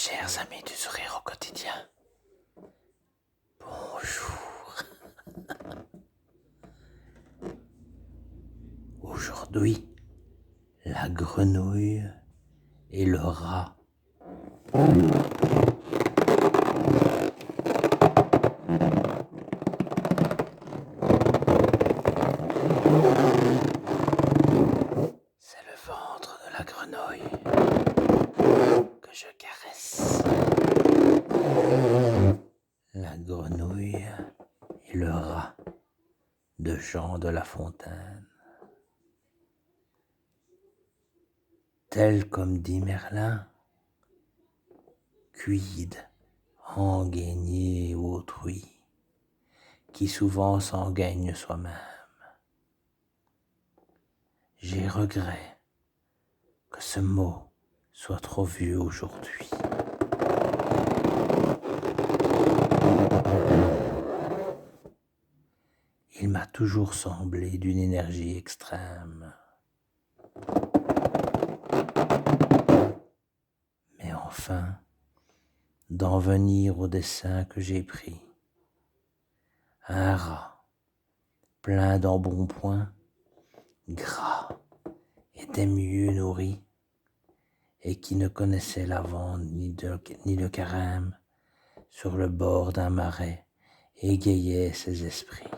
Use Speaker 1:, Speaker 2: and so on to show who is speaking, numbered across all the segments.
Speaker 1: Chers amis du sourire au quotidien, bonjour. Aujourd'hui, la grenouille et le rat. C'est le ventre de la grenouille que je caresse. La grenouille et le rat de Jean de La Fontaine. Tel comme dit Merlin, quid engaigner autrui, qui souvent s'engagne soi-même. J'ai regret que ce mot soit trop vieux aujourd'hui. Il m'a toujours semblé d'une énergie extrême. Mais enfin, d'en venir au dessin que j'ai pris. Un rat, plein d'embonpoint, gras et des mieux nourris, et qui ne connaissait l'avant ni le carême, sur le bord d'un marais, égayait ses esprits.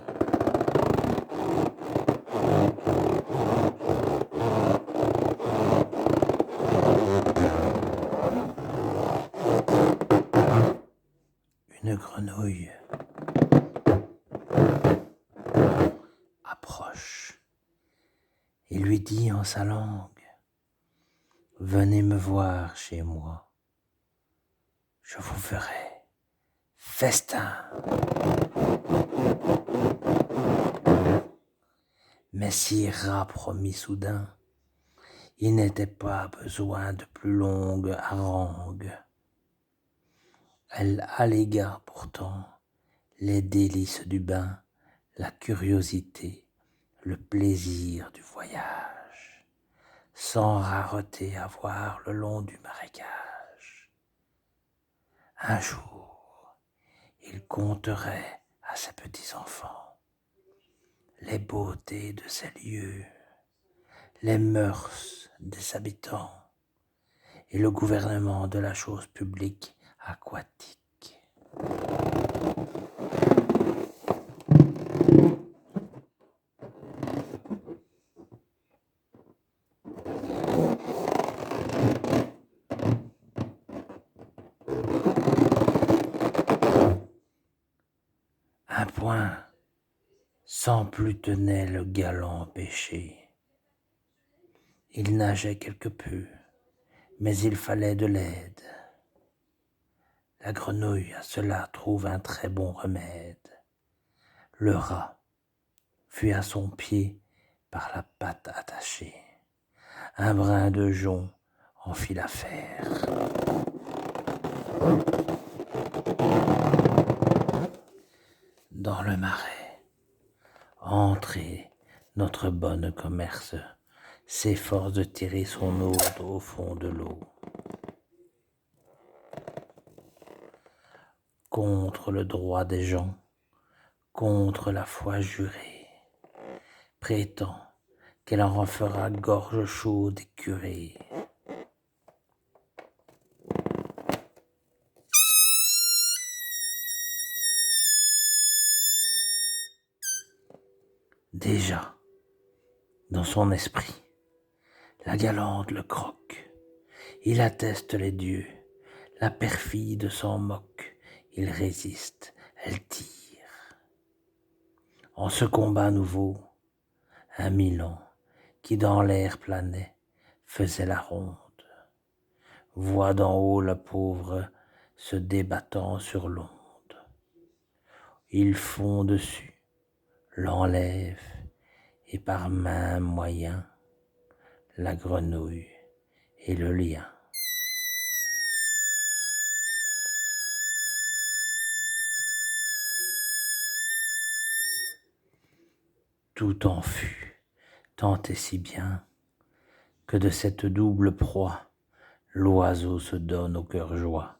Speaker 1: Une grenouille approche et lui dit en sa langue: venez me voir chez moi, je vous ferai festin. Mais si rat promit soudain, il n'était pas besoin de plus longue harangue. Elle allégua pourtant les délices du bain, la curiosité, le plaisir du voyage, sans rareté à voir le long du marécage. Un jour, il conterait à ses petits-enfants les beautés de ces lieux, les mœurs des habitants et le gouvernement de la chose publique aquatique. Un point sans plus tenait le galant pêcher. Il nageait quelque peu, mais il fallait de l'aide. La grenouille à cela trouve un très bon remède. Le rat fut à son pied par la patte attachée. Un brin de jonc en fit l'affaire. Dans le marais, entrait notre bonne commerce, s'efforce de tirer son hôte au fond de l'eau. Contre le droit des gens, contre la foi jurée, prétend qu'elle en refera gorge chaude et curée. Déjà, dans son esprit, la galante le croque, il atteste les dieux, la perfide s'en moque, il résiste, elle tire. En ce combat nouveau, un Milan qui dans l'air planait faisait la ronde, voit d'en haut le pauvre se débattant sur l'onde. Il fond dessus, l'enlève et par maint moyen la grenouille et le lien. Tout en fut, tant et si bien, que de cette double proie, l'oiseau se donne au cœur joie,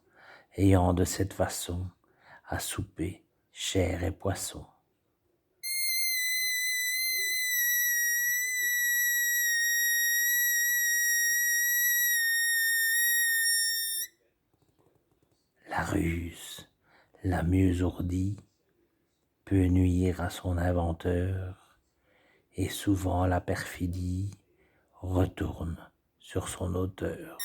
Speaker 1: ayant de cette façon à souper chair et poisson. La ruse, la muse ourdie, peut nuire à son inventeur, et souvent la perfidie retourne sur son auteur.